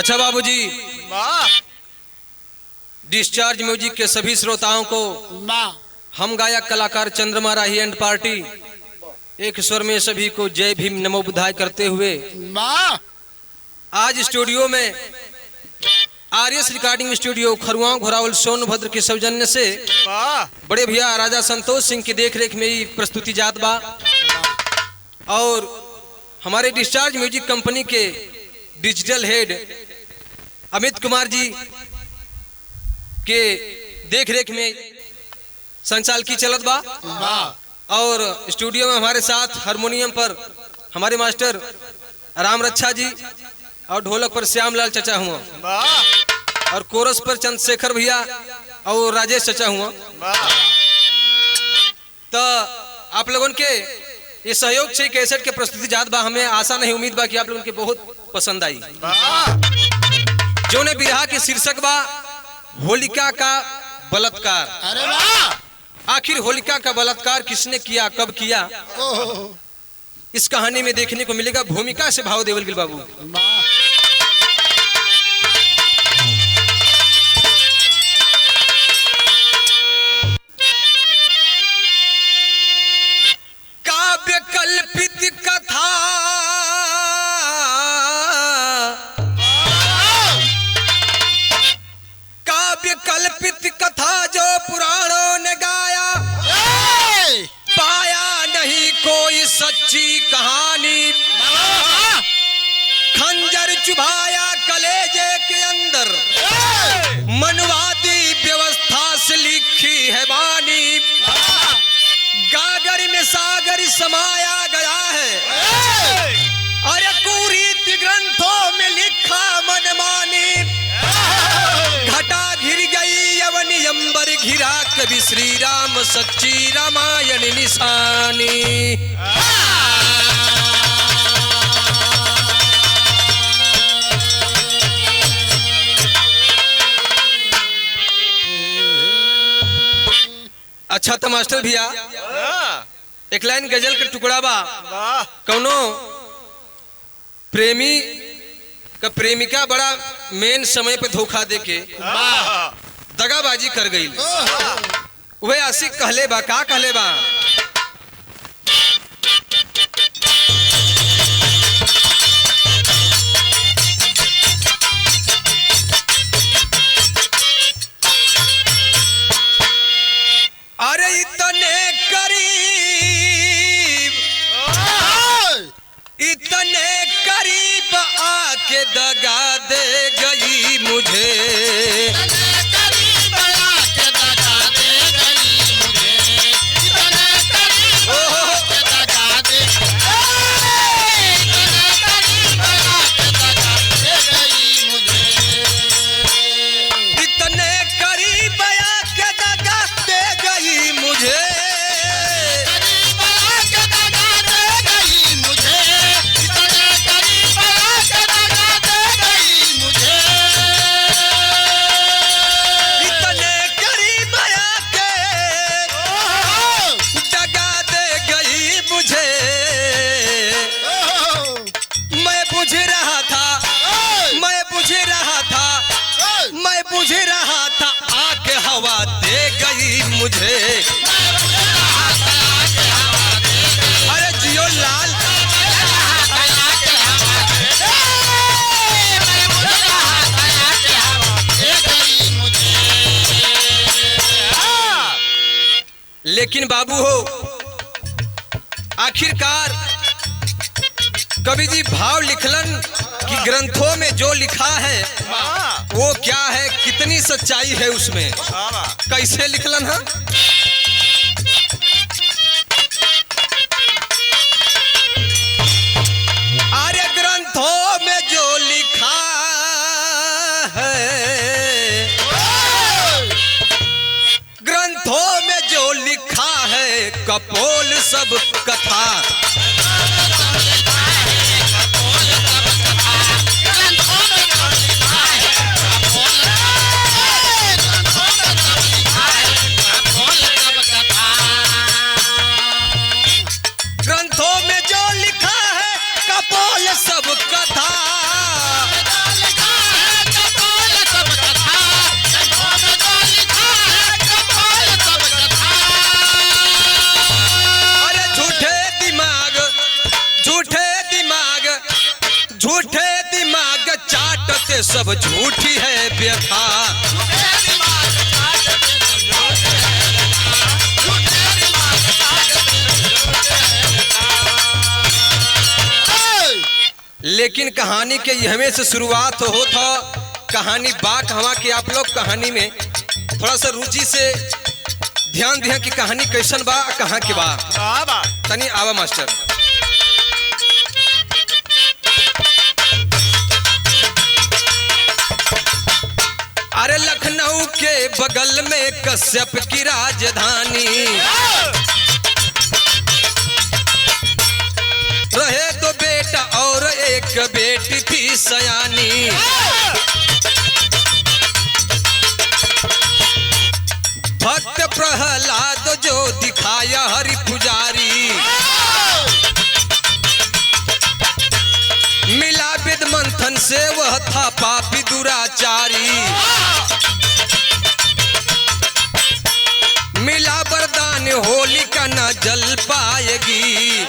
अच्छा बाबूजी, वाह डिस्चार्ज म्यूजिक के सभी श्रोताओं को वाह हम गायक कलाकार चंद्रमा राही एंड पार्टी एक स्वर में सभी को जय भीम नमो बुद्धाय करते हुए वाह आज स्टूडियो में RS recording studio Kharuav Ghorawal Sonbhadra के सौजन्य से वाह बड़े भैया राजा संतोष सिंह की देखरेख में ही प्रस्तुति जात बा और हमारे डिस्चार्ज म्यूजिक कंपनी के डिजिटल हेड अमित कुमार जी के देखरेख में संचालकी चलत बा वाह और स्टूडियो में हमारे साथ हारमोनियम पर हमारे मास्टर राम रक्षा जी और ढोलक पर श्यामलाल चचा हुआ वाह और कोरस पर चंद्रशेखर भैया और राजेश चचा हुआ। वाह तो आप लोगों के ये सहयोग से कैसेट के प्रस्तुति जात बा, हमें आशा नहीं उम्मीद बा कि आप लोगों के बहुत पसंद आई। वाह जो ने बिरहा के शीर्षक बा होलिका का बलात्कार। अरे वाह आखिर होलिका का बलात्कार किसने किया, कब किया, ओह इस कहानी में देखने को मिलेगा। भूमिका से भाव देवल गिल बाबू। वाह काव्य कल्पित कथा काव्य कल्पित कथा जो पुराणों ने गाया, पाया नहीं कोई सच्ची कहानी। खंजर चुभाया कलेजे के अंदर, मनवादी व्यवस्था से लिखी है वाणी। गागर में सागर समाया गया है, अरे कुरीति ग्रंथों में लिखा मनमानी। घटा घिर गई यवनी अंबर घिरा, कभी श्री राम सच्ची रामायण निशानी। अच्छा तो मास्टर भैया एक लाइन गजल के टुकड़ा बा। वाह कौनो प्रेमी का प्रेमिका बड़ा मेन समय पे धोखा देके वाह दगाबाजी कर गई। वह आशिक कहले बा, का कहले बा, अरे इतने करीब आके दगा दे गई मुझे। इतने करीब आके दगा दे गई मुझे। बुझ रहा था आके हवा दे गई मुझे। अरे जियो लाल, लेकिन बाबू हो आखिरकार कवि जी भाव लिखलन कि ग्रंथों में जो लिखा है वो क्या है, कितनी सच्चाई है उसमें, कैसे लिखलन है। अरे ग्रंथों में जो लिखा है, ग्रंथों में जो लिखा है, कपोल सब कथा। सब कथा ये सब झूठी है व्यथा। लेकिन कहानी के यहमे से शुरुआत हो था। कहानी बा कहवा कि आप लोग कहानी में थोड़ा सा रुचि से ध्यान दिया कि कहानी कैसन बा कहाँ के बा। तनी आवा मास्टर। अरे लखनऊ के बगल में कश्यप की राजधानी, रहे दो बेटा और एक बेटी थी सयानी। भक्त प्रहलाद जो दिखाया हरि पुजारी, मिला वेद मंथन से वह था पापी दुराचारी। मिला वरदान होलिका न जल पाएगी,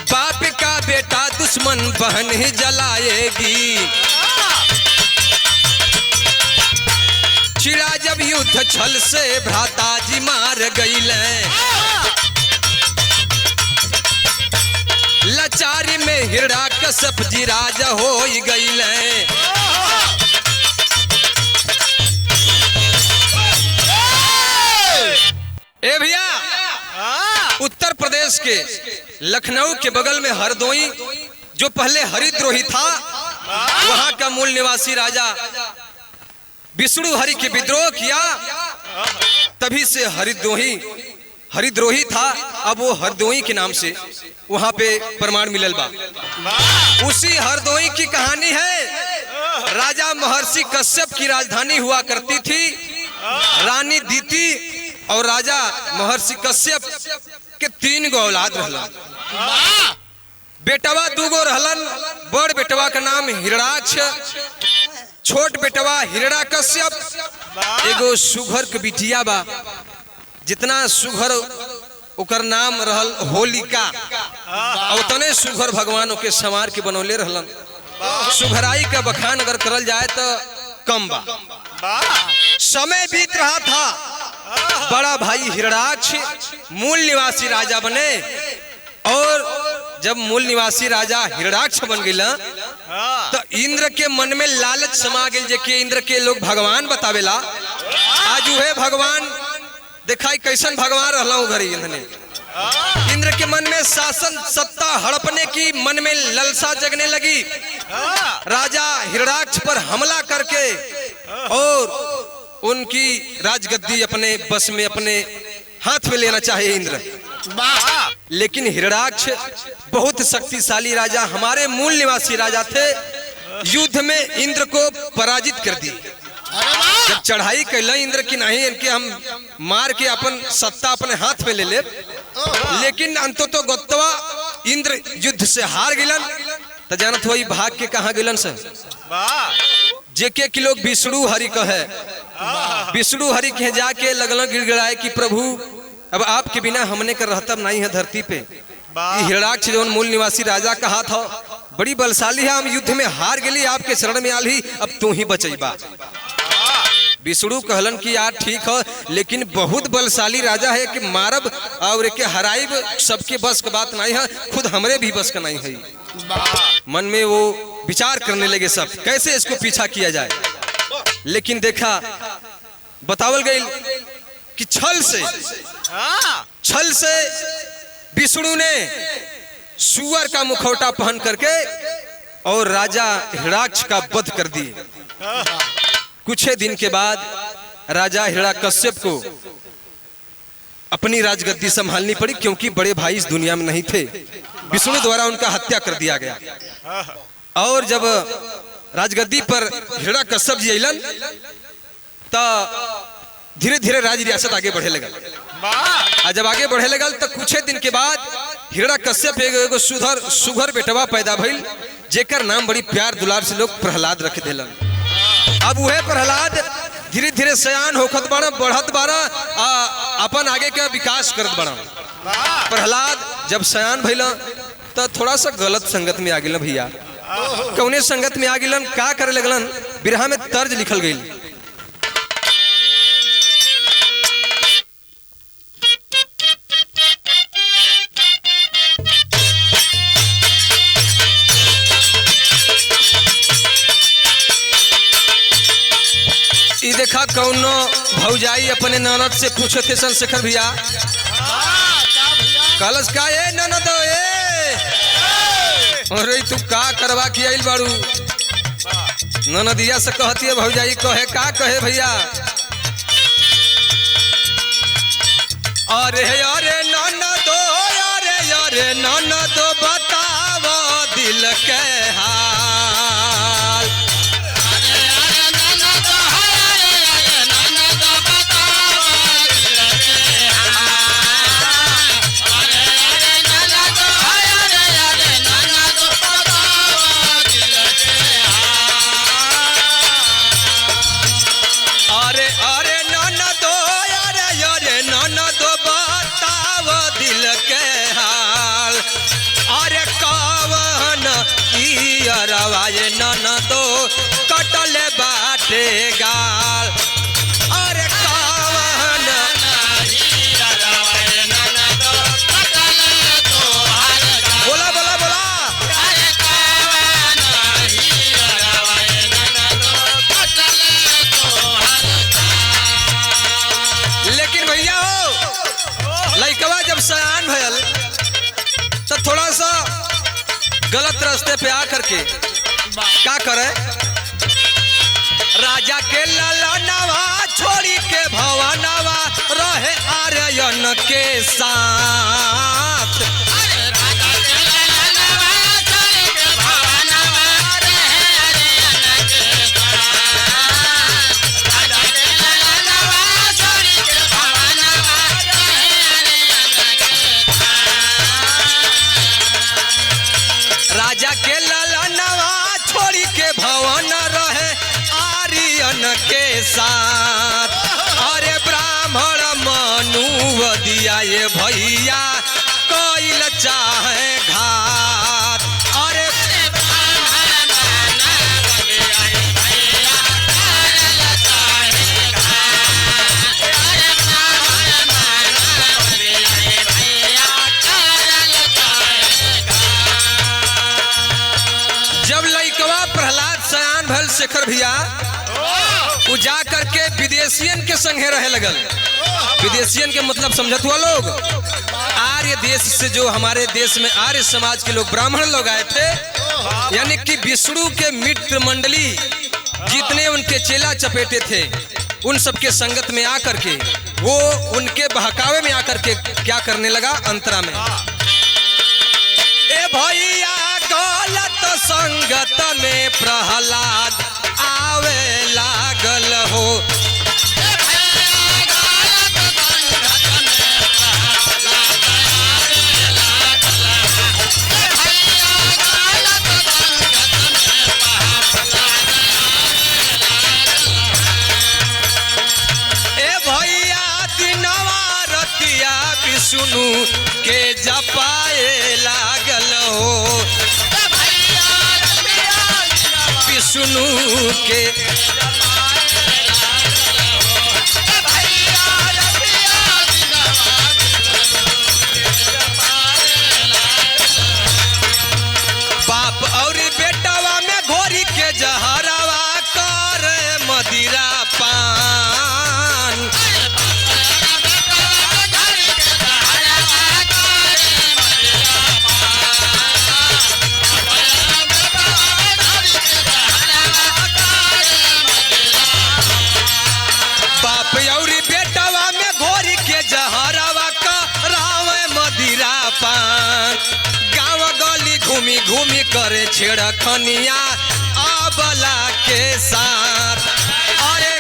बाप का बेटा दुश्मन बहन ही जलाएगी। छिड़ा जब युद्ध छल से भ्राता जी मार गईले, लाचारी में हिरण्यकश्यप जी राजा हो गईले। ए भैया, उत्तर प्रदेश के लखनऊ के बगल में हरदोई, जो पहले हरिद्रोही था, वहां का मूल निवासी राजा विष्णु हरि के विद्रोह किया, तभी से हरिद्रोही था। अब वो हरदोई के नाम से वहां पे प्रमाण मिलल बा। उसी हरदोई की कहानी है। राजा महर्षि कश्यप की राजधानी हुआ करती थी रानी दीति, और राजा महर्षि कश्यप के 3 गो औलाद रहलन। बेटवा 2 गो रहलन। बड़ बेटवा का नाम हिरणाक्ष, छोट बेटवा हिरण्यकश्यप। एगो सुघर के बिटिया बा, जितना सुघर ओकर नाम रहल होलिका, और उतने सुघर भगवान के संवार के बनौले रहलन। सुघराई का बखान अगर करल जाए तो कम बा। समय बीत रहा था, बड़ा भाई हिरणाक्ष मूल निवासी राजा बने, और जब मूल निवासी राजा हिरणाक्ष बन गया तो इंद्र के मन में लालच समा गई, जे कि इंद्र के लोग भगवान बतावेला। आज वह भगवान दिखाई कैसन भगवान रहला घरी। इंद्र के मन में शासन सत्ता हड़पने की मन में ललसा जगने लगी। राजा हिरणाक्ष पर हमला करके और उनकी राजगद्दी अपने बस में, अपने हाथ में लेना चाहिए इंद्र। लेकिन हिरणाक्ष बहुत शक्तिशाली राजा, हमारे मूल निवासी राजा थे। युद्ध में इंद्र को पराजित कर दी। जब चढ़ाई कैल इंद्र की नहीं, इनके हम मार के अपन सत्ता अपने हाथ में ले ले, लेकिन अंततः गोत्वा इंद्र युद्ध से हार गिलन। तो जानत हो भाग के कहाँ गिलन सर? जेके कि लोग विष्णु हरि कहे, विष्णु हरि के जाके लगल गिड़गिड़ाए कि प्रभु अब आपके बिना हमने कर रहतब नहीं है धरती पे। हिरणाक्ष जो मूल निवासी राजा कहा था, बड़ी बलशाली है, हम युद्ध में हार गई, आपके शरण में आल ही, अब तू ही बचैबा। विष्णु कहलन कि यार ठीक है, लेकिन बहुत बलशाली राजा है कि मारब और के हराइब, सबके बस का बात नहीं है, खुद हमरे भी बस का नहीं है। मन में वो विचार करने लगे सब कैसे इसको पीछा किया जाए। लेकिन देखा बतावल गई कि छल से विष्णु ने सुअर का मुखौटा पहन करके और राजा हिरणाक्ष का वध कर दिए। कुछ दिन के बाद राजा हिरण्यकश्यप को अपनी राजगद्दी संभालनी पड़ी, क्योंकि बड़े भाई इस दुनिया में नहीं थे। विष्णु द्वारा उनका हत्या कर दिया गया। और जब राजगद्दी पर हिरण्यकश्यप जी अलन तो धीरे धीरे राज रियासत आगे बढ़े लगल। और जब आगे बढ़े लगल तो कुछ दिन के बाद हिरण्यकश्यप एगो सुघर बेटवा पैदा भइल, जेकर नाम बड़ी प्यार दुलार से लोग प्रहलाद रख देलन। अब वह प्रहलाद धीरे धीरे सयान होखत बड़ा, बढ़त बड़ा, अपन आगे के विकास करत बड़ा। प्रहलाद जब सयान भइल तो थोड़ा सा गलत संगत में आ गिलन भैया। कौने संगत में आ गिलन, का करे लगलन, बिरहा में तर्ज लिखल गई। ई देखा कौनो भौजाई अपने ननद से पूछे थे शेखर भैया, कलश का ए ननद ए, अरे तू का करवा के आइल बाड़ू। ननदिया से कहती है भौजाई, कहे का कहे भैया, अरे अरे ननदो, अरे अरे ननदो बताव दिल के हाल। रवाये ननदो कटले बाटे गाल, अरे कावन बोला बोला बोला, लेकिन भैया हो लइकवा जब सयान भयल तो थोड़ा सा गलत रास्ते पे आकर के क्या करे, राजा के ललनवा छोड़ी के भवनवा रहे आर्यन के साथ। राजा के ललनवा छोड़ी के भवन रहे आर्यन के साथ। अरे ब्राह्मण मनु दिया ये भैया कोइल चाहे घात, अरे जब लइकवा प्रहलाद सयान भल शेखर भैया वो जा करके विदेशियन के संगे रहे लगल। विदेशियन के मतलब समझत हुआ लोग, आर्य देश से जो हमारे देश में आर्य समाज के लोग ब्राह्मण लोग आए थे, यानी कि विष्णु के मित्र मंडली जितने उनके चेला चपेटे थे उन सबके संगत में आकर के वो उनके बहकावे में आकर के क्या करने लगा, अंतरा में ए भैया गलत संगत में प्रहलाद आवे लागल हो। ए भैया दिनवा रतिया विष्णु के जपाए लागल हो, विष्णु के बाप और बेटवा में घोरी के जहरवा कर मदिरा पान। घूमी घूमी करे छेड़खनिया आबला के साथ। अरे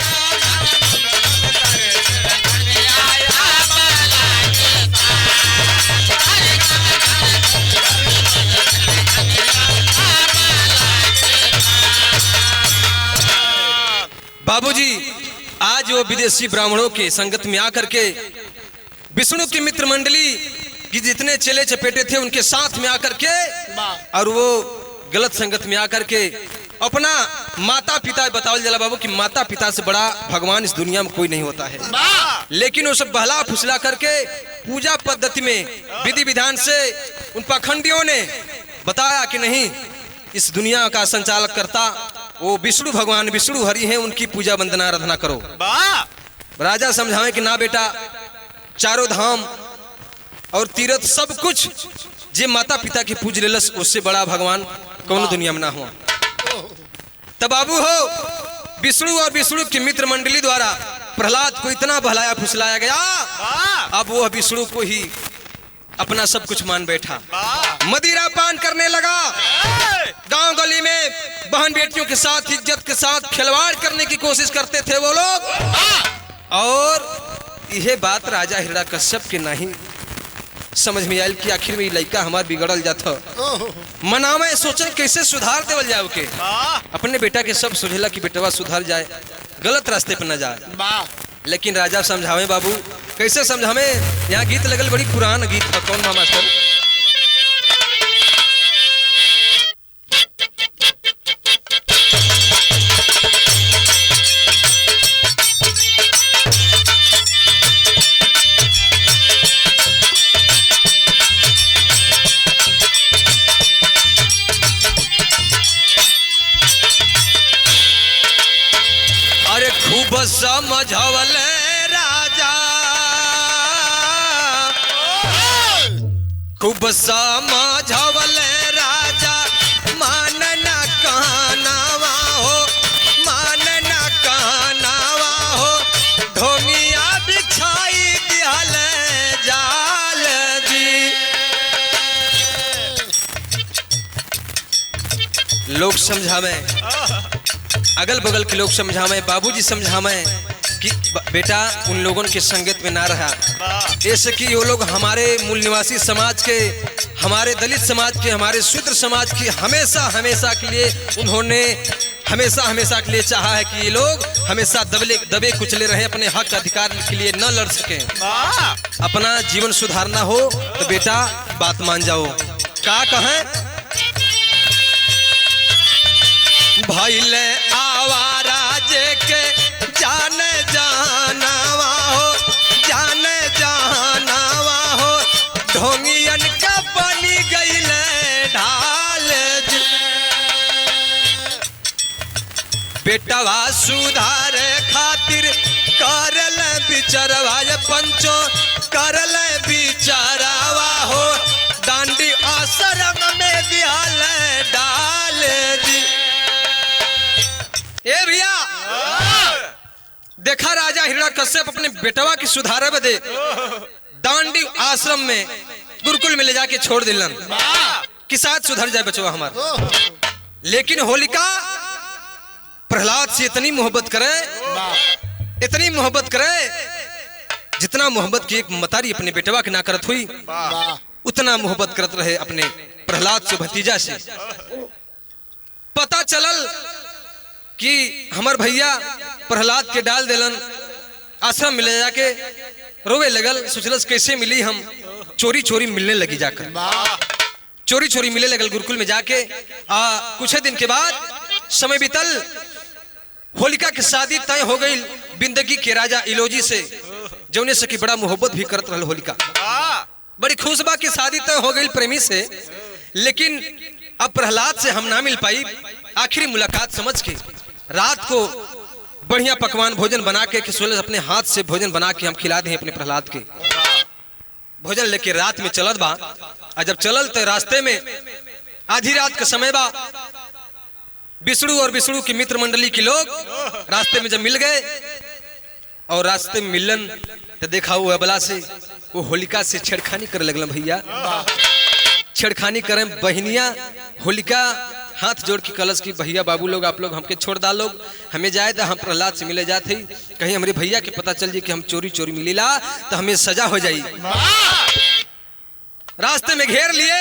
बाबूजी आज वो विदेशी ब्राह्मणों के संगत में आकर के विष्णु की मित्र मंडली कि जितने चेले चपेटे थे उनके साथ में आकर के और वो गलत संगत में आकर के अपना माता पिता बताओ जला बाबू कि माता पिता से बड़ा भगवान इस दुनिया में कोई नहीं होता है। लेकिन वो सब बहला फुसला करके पूजा पद्धति में विधि विधान से उन पाखंडियों ने बताया कि नहीं, इस दुनिया का संचालक करता वो विष्णु भगवान विष्णु हरि हैं, उनकी पूजा वंदना आराधना करो। राजा समझावे कि ना बेटा, चारों धाम और तीर्थ सब कुछ जे माता पिता के पूज लेलस उससे बड़ा भगवान कौन दुनिया में ना हुआ। तब बाबू हो विष्णु और विष्णु की मित्र मंडली द्वारा प्रहलाद को इतना बहलाया फुसलाया गया, अब वो विष्णु को ही अपना सब कुछ मान बैठा, मदिरा पान करने लगा, गांव गली में बहन बेटियों के साथ इज्जत के साथ खिलवाड़ करने की कोशिश करते थे वो लोग। और यह बात राजा हिरण्यकश्यप के नहीं समझ में आयल कि आखिर में लड़का हमार बिगड़ल जाता मना में सोचे कैसे सुधार देवल जाए के अपने बेटा के सब सुझेला कि बेटवा सुधार जाए, गलत रास्ते पर न जाए। लेकिन राजा समझावे बाबू, कैसे समझावे, यहाँ गीत लगल बड़ी पुरान गीत था, कौन मास्टर? खूब समझवले राजा, खूब समझवले राजा, मानना कहनावा हो, मानना कहनावा हो, ढोंगिया बिछाई दिहल जाल जी। लोग समझावे, अगल बगल के लोग समझावे, बाबूजी समझावे कि बेटा उन लोगों के संगत में ना रहा, जैसे कि वो लोग हमारे मूल निवासी समाज के, हमारे दलित समाज के, हमारे शूद्र समाज की हमेशा हमेशा के लिए उन्होंने हमेशा के लिए चाहा है कि ये लोग हमेशा दबे कुचले रहे, अपने हक अधिकार के लिए न लड़ सके। अपना जीवन सुधारना हो तो बेटा बात मान जाओ। क्या कहें? भइले आवारा जे के जाने जानावा हो, जाने जानावा हो, ढोंगियन का बनी गईले ढाल जी। बेटवा सुधारे खातिर करल बिचरवा पंचो, करल बिचरावा हो, डांडी आश्रम में दियाल डाल जी। ए भैया देखा राजा हिरण्यकश्यप अपने बेटवा की सुधारे बदे दांडी आश्रम में गुरुकुल में ले जाके छोड़ दिलन कि शायद सुधर जाए बचवा हमारा। लेकिन होलिका प्रहलाद से इतनी मोहब्बत करे, इतनी मोहब्बत करे, जितना मोहब्बत की एक मतारी अपने बेटवा के ना करत हुई उतना मोहब्बत करत रहे अपने प्रहलाद से भतीजा से। पता चलल कि हमार भैया प्रहलाद के डाल देलन, आश्रम में ले जाके रोवे लगल, सोचलस कैसे मिली, हम चोरी चोरी मिलने लगी, जाकर चोरी चोरी मिलने लगल गुरुकुल में जाके। कुछ दिन के बाद समय बीतल, होलिका की शादी तय हो गई बिंदगी के राजा इलोजी से, जौने से कि बड़ा मोहब्बत भी करत रहल होलिका। बड़ी खुश बा की शादी तय हो गई प्रेमी से, लेकिन अब प्रहलाद से हम ना मिल पाई। आखिरी मुलाकात समझ के रात को बढ़िया पकवान भोजन बना के अपने हाथ से भोजन बना के हम खिला दें अपने प्रहलाद के। भोजन लेके रात में चलत बा, और जब चलल तो रास्ते में आधी रात का समय बा, विष्णु और विष्णु की मित्र मंडली के लोग रास्ते में जब मिल गए और रास्ते में मिलन तो देखा वो अबला से वो होलिका से छेड़खानी करे लगल। भैया छेड़खानी करें, बहनिया होलिका हाथ जोड़ के कलश की भैया बाबू लोग आप लोग हमके छोड़ दा, लोग हमें जाए तो हम प्रहलाद से मिले जाते, कहीं हमारे भैया के पता चल जाए कि हम चोरी चोरी मिलीला तो हमें सजा हो जाए। रास्ते में घेर लिए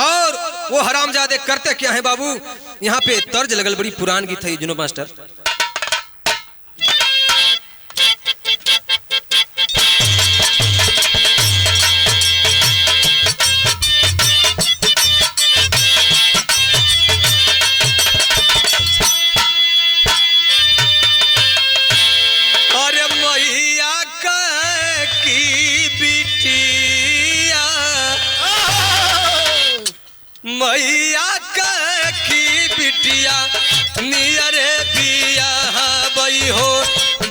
और वो हरामजादे करते क्या है बाबू, यहाँ पे तर्ज लगल, बड़ी पुरान गीत है जुनो मास्टर। मैया की बिटिया नियरे बिया बई हो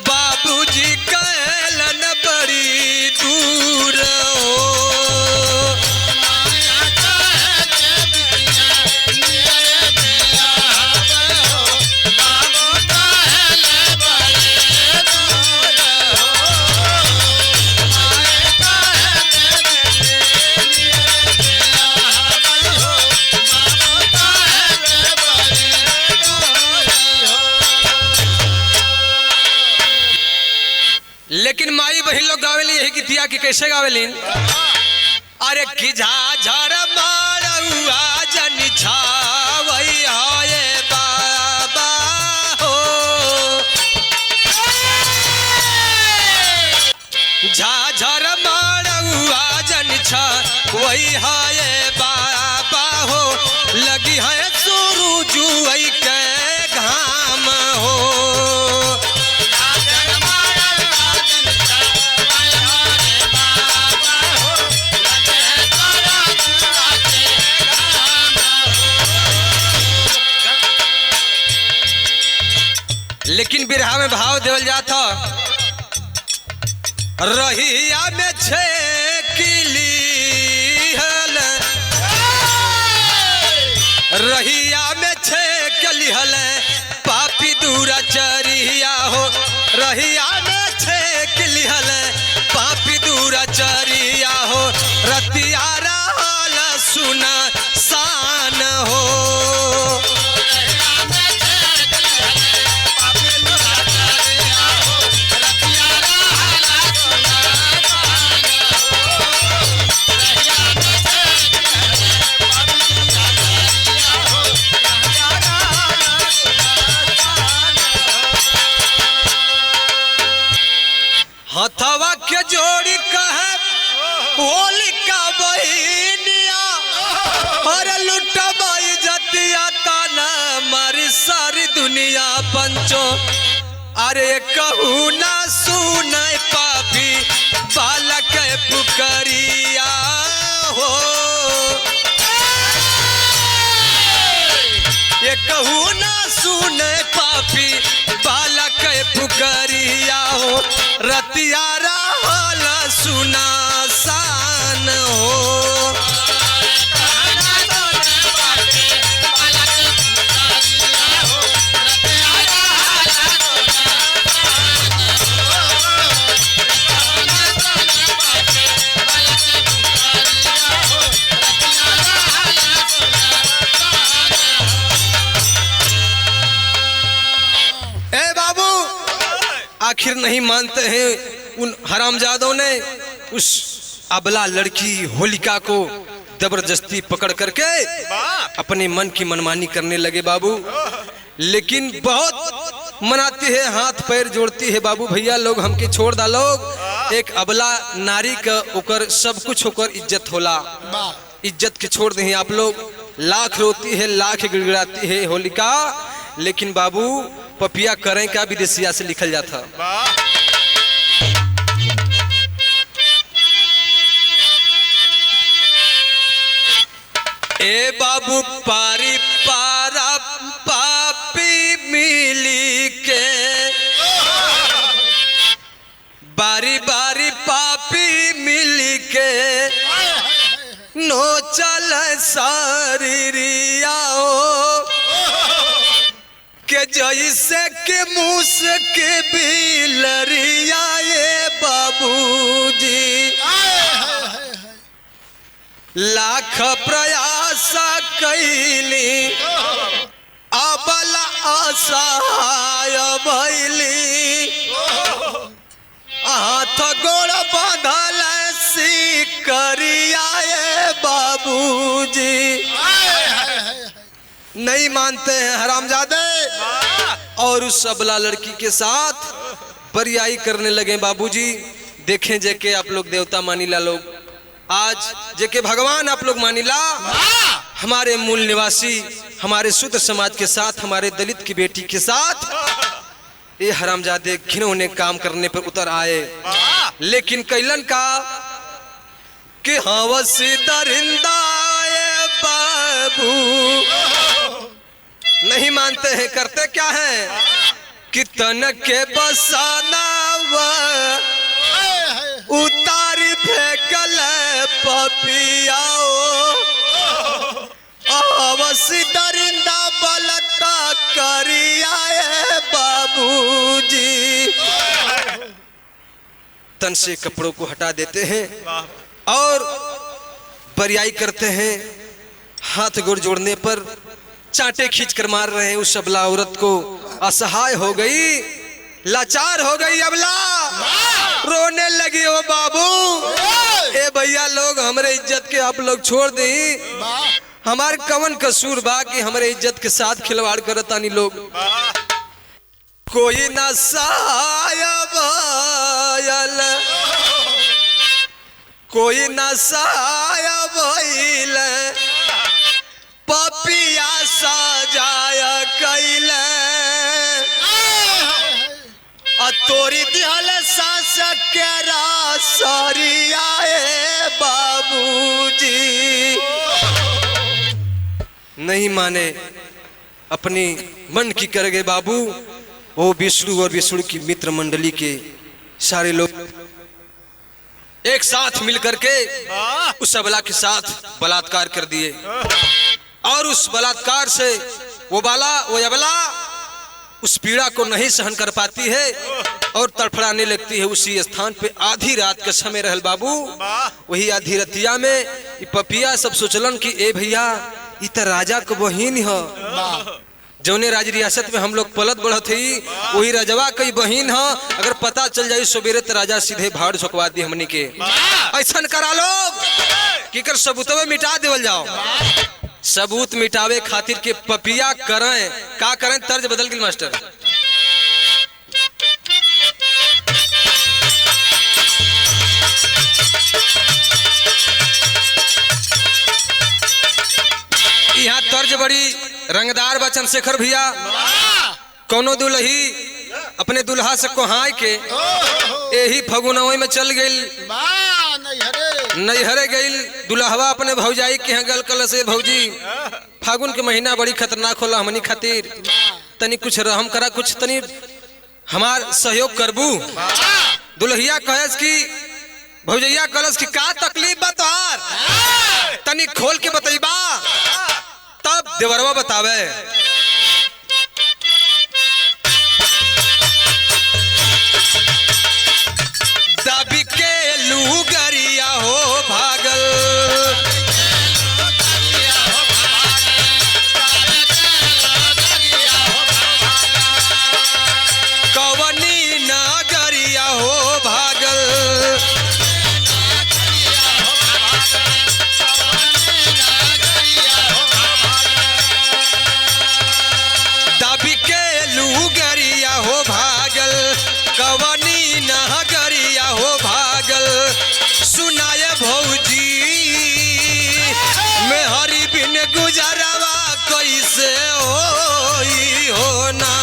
बाबूजी कैलन बड़ी दूर हो। लेकिन माई बहन लोग गावेली यही गीतिया की कैसे गावेलीन? अरे कि झाझर मारउआ जनि छावई हाय बाबा हो, झाझर मारउआ जनि छावई हाय बाबा हो, लगी है सूरजुई के घाम हो। लेकिन बिरहा में भाव देवल जाता, रहिया में छेकिली हल, रहिया में छेकली हल पापी दूरा चरिया हो, रहिया में छेकली हल पापी दूरा चरिया हो, रतिया रहल सुना सान हो। हथवा के जोड़ी कहे होलिका बहिनिया, और लुटबाई जतिया ताना मारी सारी दुनिया पंचो, अरे कहू ना सुने पापी बालक पुकरिया हो, ये कहू ना सुने पापी बालक पुकरिया हो, रतिया रहल सुना सान हो। आखिर नहीं मानते हैं उन हरामजादों ने उस अबला लड़की होलिका को जबरदस्ती पकड़ करके अपने मन की मनमानी करने लगे बाबू। लेकिन बहुत मनाती है, हाथ पैर जोड़ती है, बाबू भैया लोग हमके छोड़ दा लोग, एक अबला नारी का ओकर सब कुछ होकर इज्जत होला, इज्जत के छोड़ दे आप लोग। लाख रोती है लाख गिड़गिड़ाती है होलिका, लेकिन बाबू पपिया करें का विदेशिया से लिखल जाता। ए बाबू पारी पारा पापी मिली के, बारी बारी पापी मिली के नो चल सारिया के जैसे के मूस के बिलरिया ये बाबूजी, लाख प्रयास कैली अबला असहाय भैली, हाथ गोड़ बांधल सिकरिया ये बाबूजी। नहीं मानते हैं हरामजादे, और उस अबला लड़की के साथ बरियाई करने लगे बाबूजी। देखें जेके आप लोग देवता मानीला लोग, आज जेके भगवान आप लोग मानीला, हमारे मूल निवासी हमारे शुद्ध समाज के साथ, हमारे दलित की बेटी के साथ ये हरामजादे घिनौने काम करने पर उतर आए। लेकिन कैलन का कि हवस दरिंदा बाबू। नहीं मानते हैं, करते क्या है कि तन के बसाना उतार फेंकल पपियाओ अवस दरिंदा बलता करिया बाबूजी। तन से कपड़ों को हटा देते हैं और बरियाई करते हैं। हाथ गोड़ जोड़ने पर चांटे खींच कर मार रहे हैं। उस अबला औरत को असहाय हो गई, लाचार हो गई अबला, रोने लगी। ओ बाबू, ए भैया लोग हमरे इज्जत के आप लोग छोड़ दी, हमारे कवन कसूर बा कि हमारे इज्जत के साथ खिलवाड़ करतानी लोग। कोई ना सायब कोई ना सायब पपिया सजाया कैल तोरी दिहल सास केरा सरियाए बाबूजी। नहीं माने, अपनी मन की कर गए बाबू। वो विष्णु और विष्णु की मित्र मंडली के सारे लोग एक साथ मिलकर के उस अबला के साथ बलात्कार कर दिए और उस बलात्कार से वो अबला उस पीड़ा को नहीं सहन कर पाती है और तड़फड़ाने लगती है। उसी स्थान पे आधी रात का समय रहल बाबू। वही आधी रतिया में पपिया सब सोचलन कि ए भैया इ त राजा को बहिन है, जौने राज रियासत में हम लोग पलत बढ़त ही वही राजवा कई बहिन है। अगर पता चल जाए सवेरे तो राजा सीधे भाड़ झोंकवा दी हमनी के। ऐसा करा लोग कि कर सबूतवे मिटा देवल जाओ। सबूत मिटावे खातिर के पपिया करें का करें, तर्ज बदल गई मास्टर। यहाँ तर्ज बड़ी रंगदार बा चंद्रशेखर भैया। कोनो दुल्ही अपने दुल्हा से कोहाय के यही फगुनवा में चल गई, नैहरे गई। दुल्हवा अपने भौजाई के यहाँ गल कल से भौजी फागुन के महीना बड़ी खतरनाक होला हमनी खातिर, तनी कुछ रहम करा, कुछ तनी हमार सहयोग करबू। दुल्हिया कहस कि भौजैया कहस कि का तकलीफ बा तोहार, तनी खोल के बतईबा। तब देवरवा बतावे दबी के लूगरिया हो भागल, कवनी नगरिया हो भागल, दबी के लूगरिया हो भागल, कवनी नगरिया हो भागल। सुनाए भौजी मैं हरी बिन गुजरवा कैसे हो ना।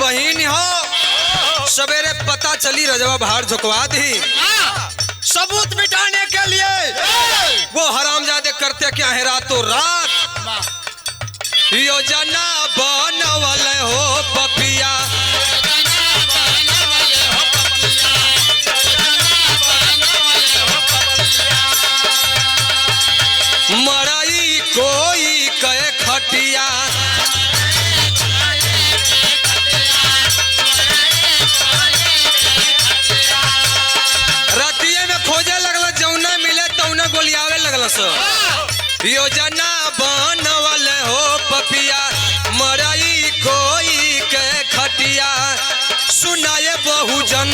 बहिन हो सवेरे पता चली रजवा भाड़ झुकवा दी। सबूत मिटाने के लिए वो हरामजादे करते क्या है रातों रात योजना बनवल हो पपिया। मरई कोई कहे खटिया, गोलियावे लगल योजना बनवल हो पपिया। मरई कोई के खटिया, सुनाए बहुजन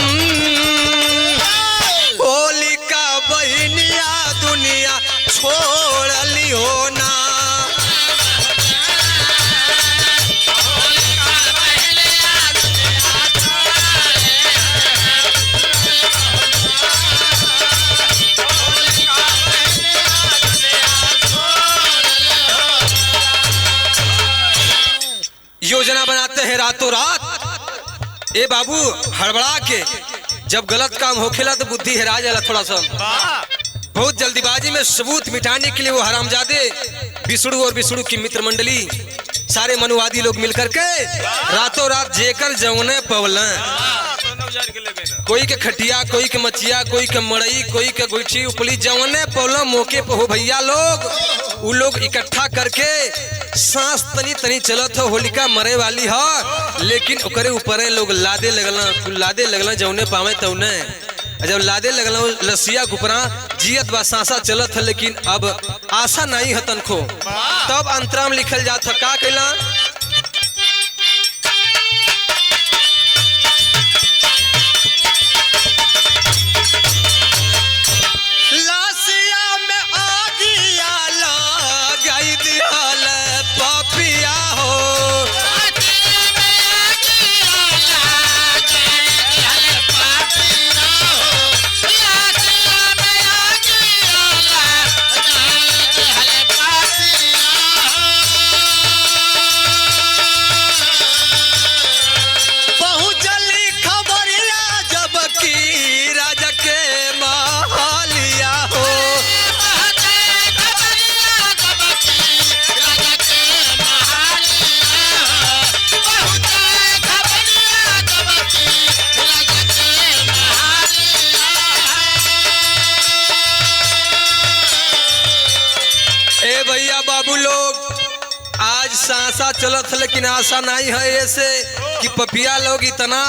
होलिका बहिनिया दुनिया छोड़ली हो ना। ए बाबू हड़बड़ा के जब गलत काम होखेला तो बुद्धि हेरा जाला थोड़ा सा। बहुत जल्दीबाजी में सबूत मिटाने के लिए वो हरामजादे विष्णु और विष्णु की मित्र मंडली सारे मनुवादी लोग मिलकर के रातों रात जेकर जौने पवला, कोई के खटिया, कोई के मचिया, कोई के मड़ई, कोई के गोइठी उपली जौने पवला मौके पे हो भैया लोग उ लोग इकट्ठा करके सांस तनी तनी चलत हो, होलिका मरे वाली हो लेकिन ओकरे ऊपर लोग लादे लगला जौने पावे तौने। जब लादे लगला लसिया गुपरा जियत बा सांसा चलत है लेकिन अब आशा नहीं है तनको। तब अंतराम लिखल जात का कैला सांसा चलत लेकिन आशा नहीं है ऐसे कि पपिया लोग इतना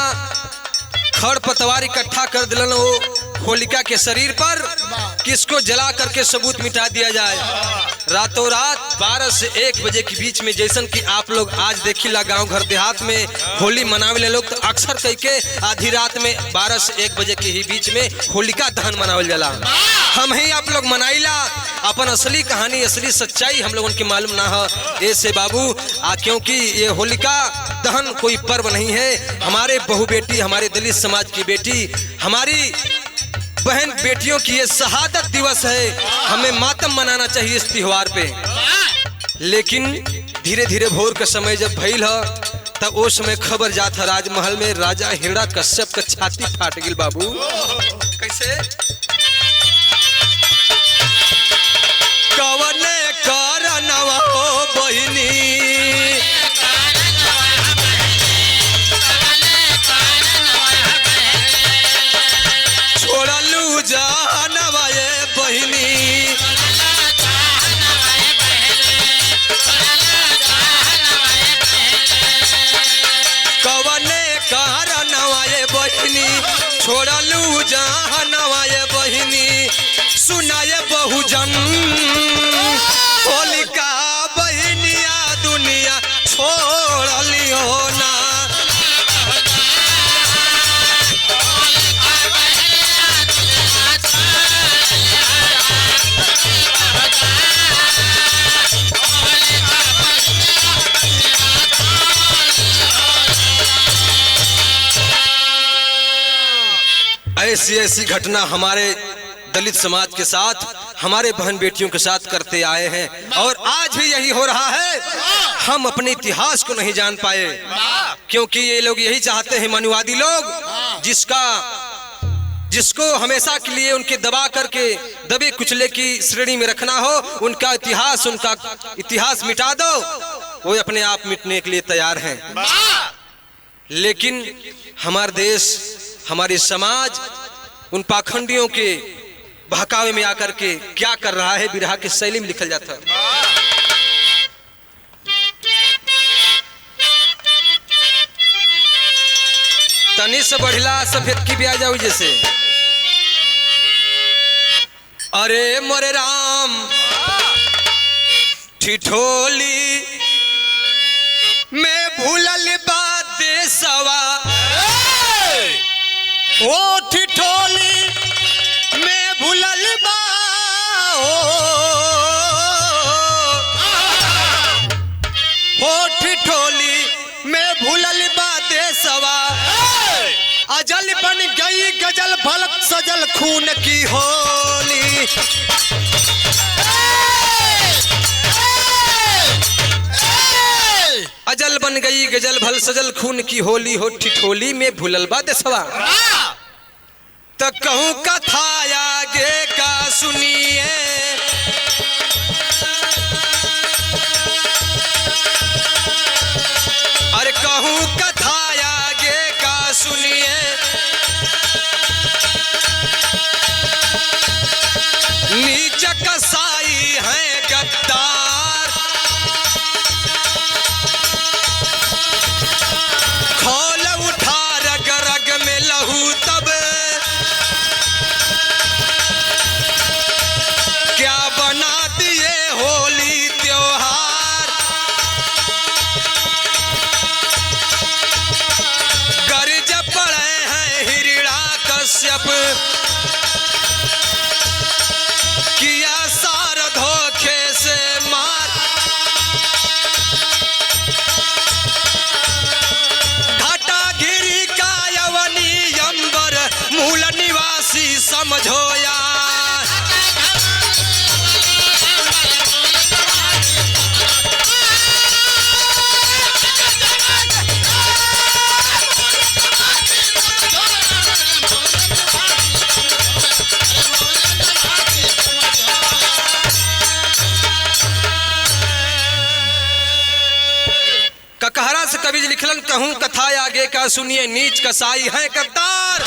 खड़ पतवार इकट्ठा कर दिलन वो होलिका के शरीर पर कि इसको जला करके सबूत मिटा दिया जाए। रातों रात 12 से 1 बजे के बीच में जैसन कि आप लोग आज देखिला गांव घर देहात में होली मनावे लोग तो अक्सर कह के आधी रात में 12 से 1 बजे के ही बीच में होलिका दहन मनावल जाला। हम ही आप लोग मनाइला अपन असली कहानी असली सच्चाई हम लोगों की मालूम ना हो ऐसे बाबू क्योंकि ये होलिका दहन कोई पर्व नहीं है। हमारे बहू बेटी, हमारे दलित समाज की बेटी, हमारी बहन बेटियों की ये शहादत दिवस है। हमें मातम मनाना चाहिए इस त्योहार पे। लेकिन धीरे धीरे भोर का समय जब भइल हो तब वो समय खबर जाता राजमहल में राजा हिरण्यकश्यप का छाती फाट गिल बाबू। कैसे कवने कारणवा हो बहिनी छोड़लू जानवा ये बहिनी कवने कारणवा ये बहिनी छोड़लू जानवा ये बहिनी सुनाए बहुजन होलिका बहिनिया दुनिया छोड़ लियो ना। ऐसी ऐसी घटना हमारे दलित समाज के साथ, हमारे बहन बेटियों के साथ करते आए हैं और आज भी यही हो रहा है। हम अपने इतिहास को नहीं जान पाए क्योंकि ये लोग यही चाहते हैं मनुवादी लोग जिसको हमेशा के लिए उनके दबा करके दबे कुचले की श्रेणी में रखना हो, उनका इतिहास मिटा दो, वो अपने आप मिटने के लिए तैयार हैं। लेकिन हमारा देश, हमारी समाज उन पाखंडियों के बहकावे में आकर के क्या कर रहा है बिरहा के शैली में लिखल जाता। तनी से बढ़िला सफेद की ब्याह जाऊ जैसे अरे मोरे राम ठिठोली में भूलल बात देसवा ओ ठिठोली में भूलल बा ओ ठिठोली में भूलल बा देसवा अजल बन गई गजल भलक सजल खून की होली। अजल बन गई गजल भल सजल खून की होली हो ठिठोली में भूलल बा देसवा। तो कहूँ कथा आगे का सुनिए, अरे कहूँ कथा आगे का सुनिए, नीच कसाई है गद्दार, खोल उठा रग रग में लहू तब, क्या बना दिए होली त्योहार। गर्ज पड़े हैं हिरिड़ा कश्यप, किया सार धोखे से मार। घाटा गिरी का यवनी अंबर, मूल निवासी समझो यार। ककहरा से कवि लिखलन, कहूँ कथा आगे का सुनिए, नीच कसाई है गद्दार,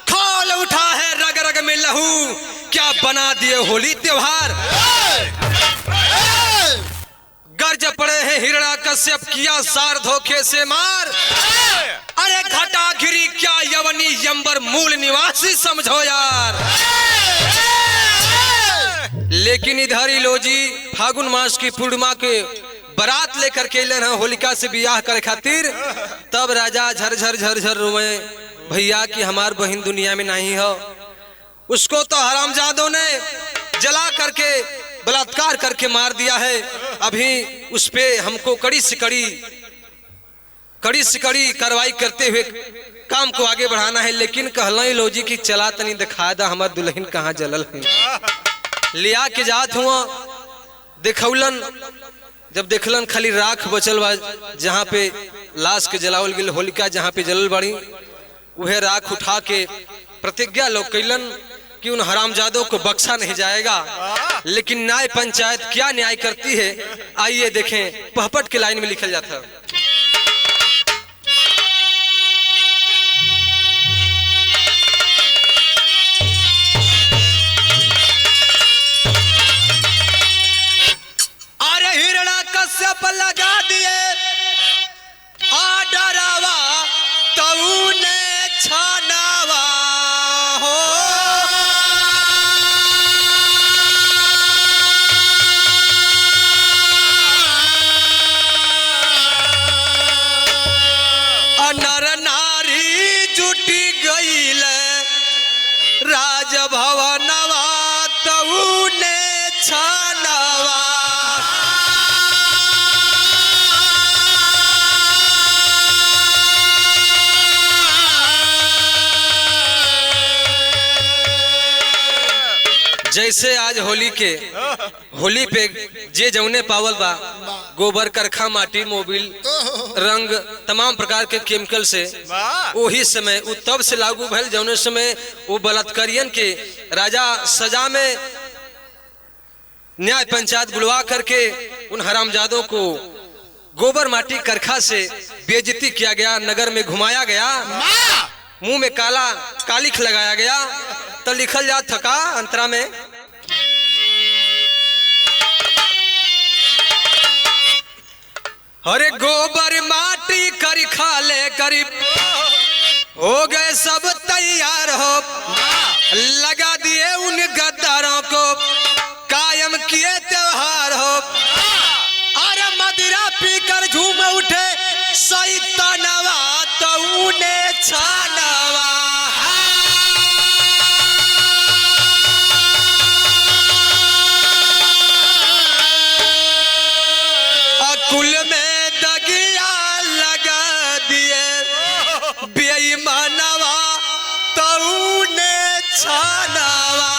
खोल उठा है रग रग में लहू, क्या बना दिए होली त्योहार। गर्ज पड़े हैं हिरणा कश्यप, किया सार धोखे से मार। अरे घटा गिरी क्या यवनी यंबर, मूल निवासी समझो यार। लेकिन इधर ही लो जी फागुन मास की पूर्णिमा के बारात लेकर के ले होलिका से बियाह करे खातिर, तब राजा झरझर झरझर रोए, भैया कि हमार बहन दुनिया में नहीं हो। उसको तो हरामजादों ने जला करके बलात्कार करके मार दिया है। अभी उस पे हमको कड़ी से कड़ी कार्रवाई करते हुए काम को आगे बढ़ाना है। लेकिन कहला लो जी कि चला तनी दिखा दा हमार दुल्हन कहाँ जलल है। लिया के जात हुआ देखौलन, जब देखलन खाली राख बचल बा, जहाँ पे लाश के जलावल गेल होलिका जहाँ पे जलल बाड़ी, वह राख उठा के प्रतिज्ञा लोग कैलन कि उन हरामजादों को बख्शा नहीं जाएगा। लेकिन न्याय पंचायत क्या न्याय करती है, आइए देखें। पहपट के लाइन में लिखल जाता है, कश्यप लगा दिए आडरावा, तऊने छानावा हो। नर नारी जुटी गईल राजभवनवा, तऊने छानावा। जैसे आज होली पे जे जौने पावल बा, गोबर करखा माटी मोबिल रंग तमाम प्रकार के केमिकल से, वही समय वो तब से लागू भल जौने समय वो बलात्कारियन के राजा सजा में न्याय पंचायत बुलवा करके उन हरामजादों को गोबर माटी करखा से बेइज्जती किया गया, नगर में घुमाया गया, मुंह में काला कालिख लगाया गया। तो लिखल जा थका अंतरा में, अरे गोबर माटी कर खा ले करीब हो गए सब तैयार हो, लगा दिए उन गद्दारों को, कायम किए त्योहार हो। अरे मदिरा पीकर झूम उठे सैतानवा, तो उन्हें छानवा। कुल में दगिया लगा दिए बेईमानवा, तो उन्हें छानवा।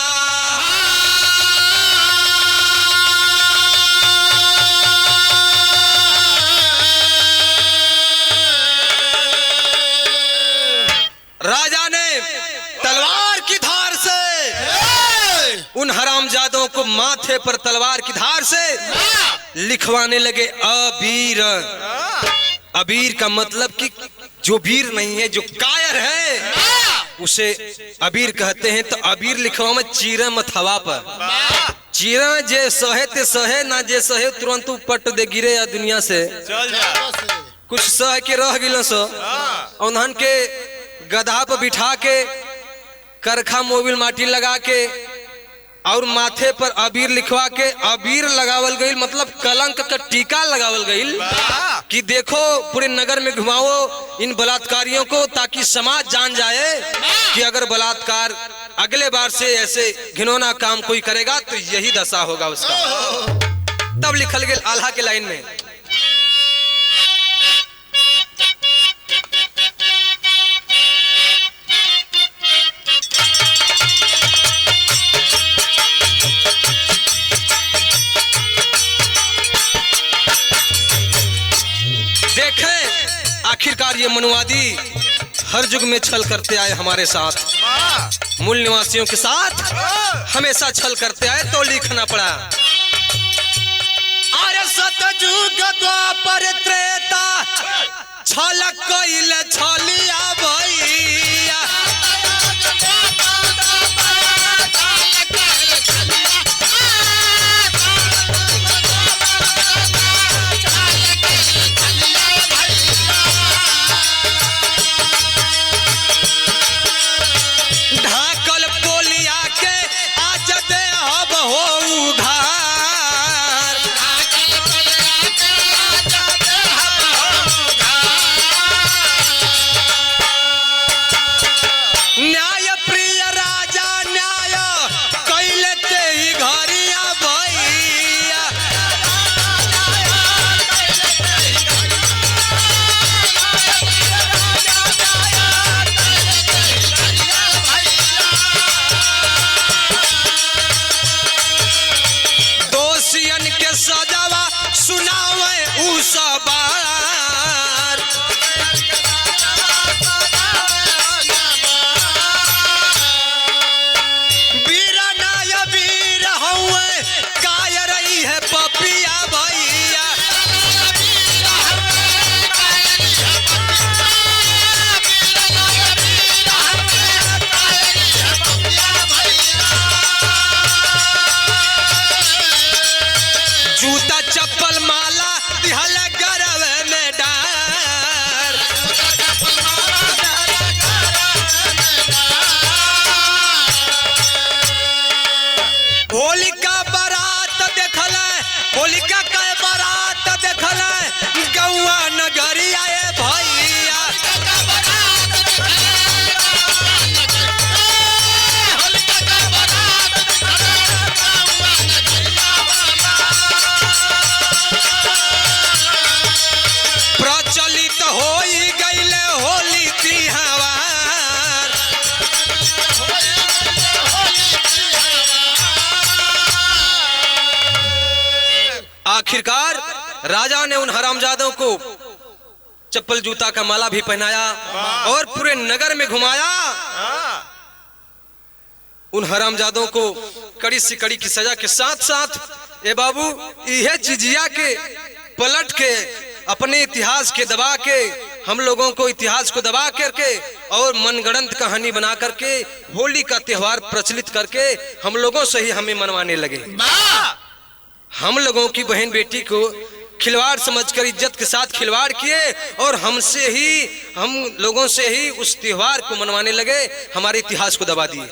राजा ने तलवार की धार से उन हरामजादों को माथे पर तलवार की धार से लिखवाने लगे अबीर। अबीर का मतलब कि जो वीर नहीं है, जो कायर है, उसे अबीर कहते हैं। तो अबीर लिखवा में चीरा मथवा पर चीरा जे सहे ते सहे, ना जे सहे तुरंत पट दे गिरे या दुनिया से चल जा। कुछ सह के रह गिल सो उन्हन के गधा पर बिठा के करखा मोबिल माटी लगा के और माथे पर अबीर लिखवा के अबीर लगावल गई, मतलब कलंक का टीका लगावल गई कि देखो पूरे नगर में घुमाओ इन बलात्कारियों को, ताकि समाज जान जाए कि अगर बलात्कार अगले बार से ऐसे घिनौना काम कोई करेगा तो यही दशा होगा उसका। तब लिखल गया आल्हा के लाइन में, आखिरकार ये मनुवादी हर युग में छल करते आए हमारे साथ, मूल निवासियों के साथ हमेशा छल करते आए, तो लिखना पड़ा। अरे सतयुग द्वापर त्रेता छल कइल छलिया भैया, आखिरकार राजा ने उन हरामजादों को चप्पल जूता का माला भी पहनाया और पूरे नगर में घुमाया। उन हरामजादों को कड़ी से कड़ी की सजा के साथ साथ ए बाबू यह जिजिया के पलट के अपने इतिहास के दबा के हम लोगों को इतिहास को दबा करके और मनगढ़ंत कहानी बना करके होली का त्योहार प्रचलित करके हम लोगों से ही हमें मनवाने लगे। हम लोगों की बहन बेटी को खिलवाड़ समझकर इज्जत के साथ खिलवाड़ किए और हमसे ही हम लोगों से ही उस त्योहार को मनवाने लगे, हमारे इतिहास को दबा दिए।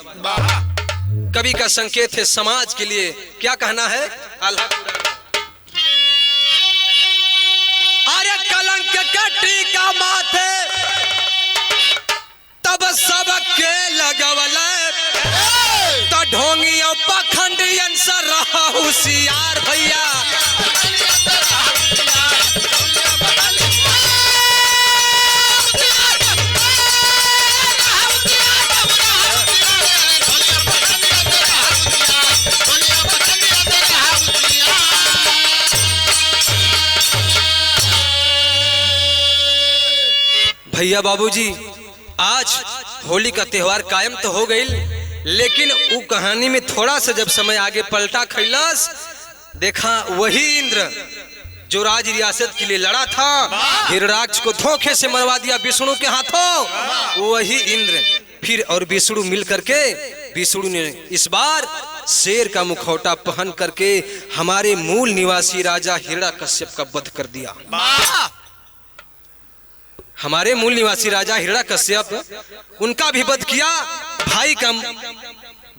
कवि का संकेत है समाज के लिए, क्या कहना है? अरे कलंक कटी का माथे तब सबके लगवल तो ढोंगियों पखंडियन सा रहा होशियार भैया। भैया बाबूजी आज होली का त्योहार कायम तो हो गई, लेकिन वो कहानी में थोड़ा सा जब समय आगे पलटा खैलस, देखा वही इंद्र जो राज रियासत के लिए लड़ा था, हिरणाक्ष को धोखे से मरवा दिया विष्णु के हाथों, वही इंद्र फिर और विष्णु मिल करके विष्णु ने इस बार शेर का मुखौटा पहन करके हमारे मूल निवासी राजा हिरण्याकश्यप का वध कर दिया। हमारे मूल निवासी राजा हिरण्याकश्यप उनका भी वध किया, भाई का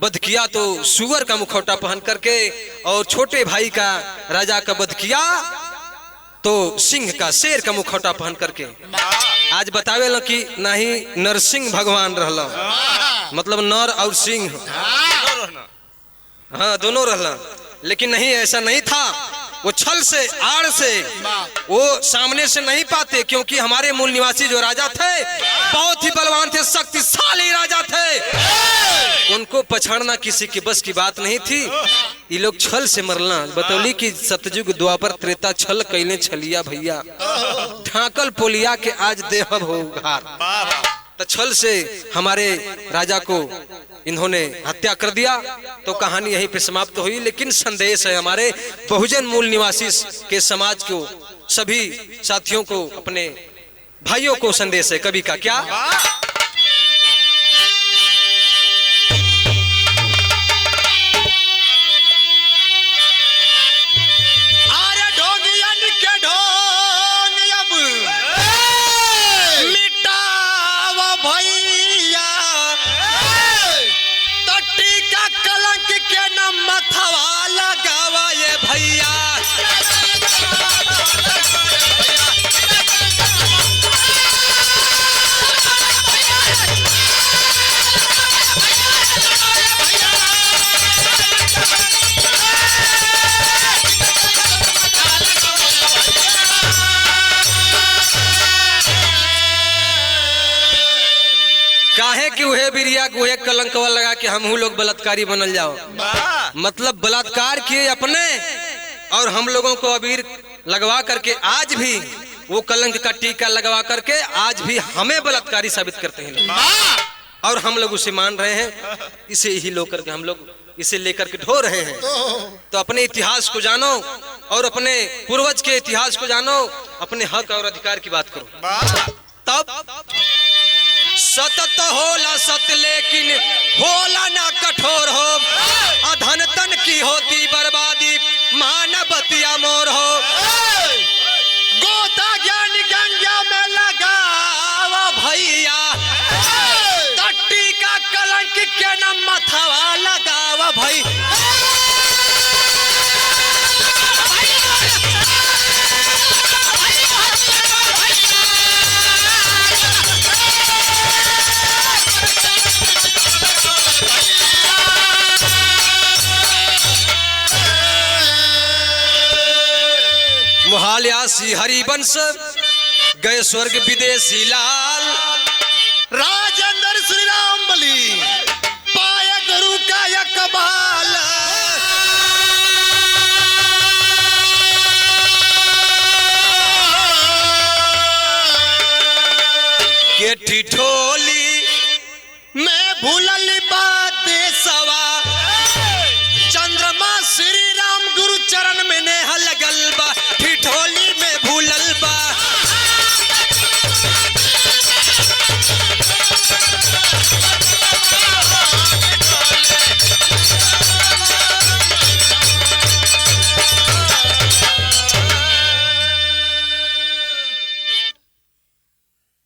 वध किया तो सुअर का मुखौटा पहन करके, और छोटे भाई का राजा का वध किया तो सिंह का शेर का मुखौटा पहन करके। आज बतावे लो कि नहीं नरसिंह भगवान रहला, मतलब नर और सिंह, हाँ दोनों रहला, लेकिन नहीं ऐसा नहीं था। वो छल से आड़ से वो सामने से नहीं पाते, क्योंकि हमारे मूल निवासी जो राजा थे बहुत ही बलवान थे, शक्तिशाली राजा थे, उनको पछाड़ना किसी की बस की बात नहीं थी। ये लोग छल से मरना बतौली कि सतयुग द्वापर त्रेता छल कैले छलिया भैया, ढाकल पोलिया के आज देहब हो घार। तो छल से हमारे राजा को इन्होंने हत्या कर दिया, तो कहानी यहीं पे समाप्त हुई। लेकिन संदेश है हमारे बहुजन मूल निवासी के समाज को, सभी साथियों को, अपने भाइयों को संदेश है कवि का क्या। काहे कि वह बिरिया गुहे कलंकवा लगा के हमहू लोग बलात्कारी बनल जाओ, मतलब बलात्कार किए अपने और हम लोगों को अबीर लगवा करके आज भी वो कलंक का टीका लगवा करके आज भी हमें बलात्कारी साबित करते हैं, और हम लोग उसे मान रहे हैं। इसे ही लो करके हम लोग इसे लेकर के ढो रहे हैं। तो अपने इतिहास को जानो और अपने पूर्वज के इतिहास को जानो, अपने हक और अधिकार की बात करो। तब सतत होला सत, लेकिन होला ना कठोर हो, अधन तन की होती बर्बादी, मानवतिया मोर हो। गोता ज्ञान गंगा में लगावा भैया, टट्टी का कलंक के न मथवा लगावा भाई। मोहाल्यासी हरिवंश गए स्वर्ग विदेशी लाल, राजेंद्र श्री राम बलि पाया गुरु का यकबाल। के ठिठोली मैं भूलल बात सवा, चंद्रमा श्री राम गुरु चरण में ने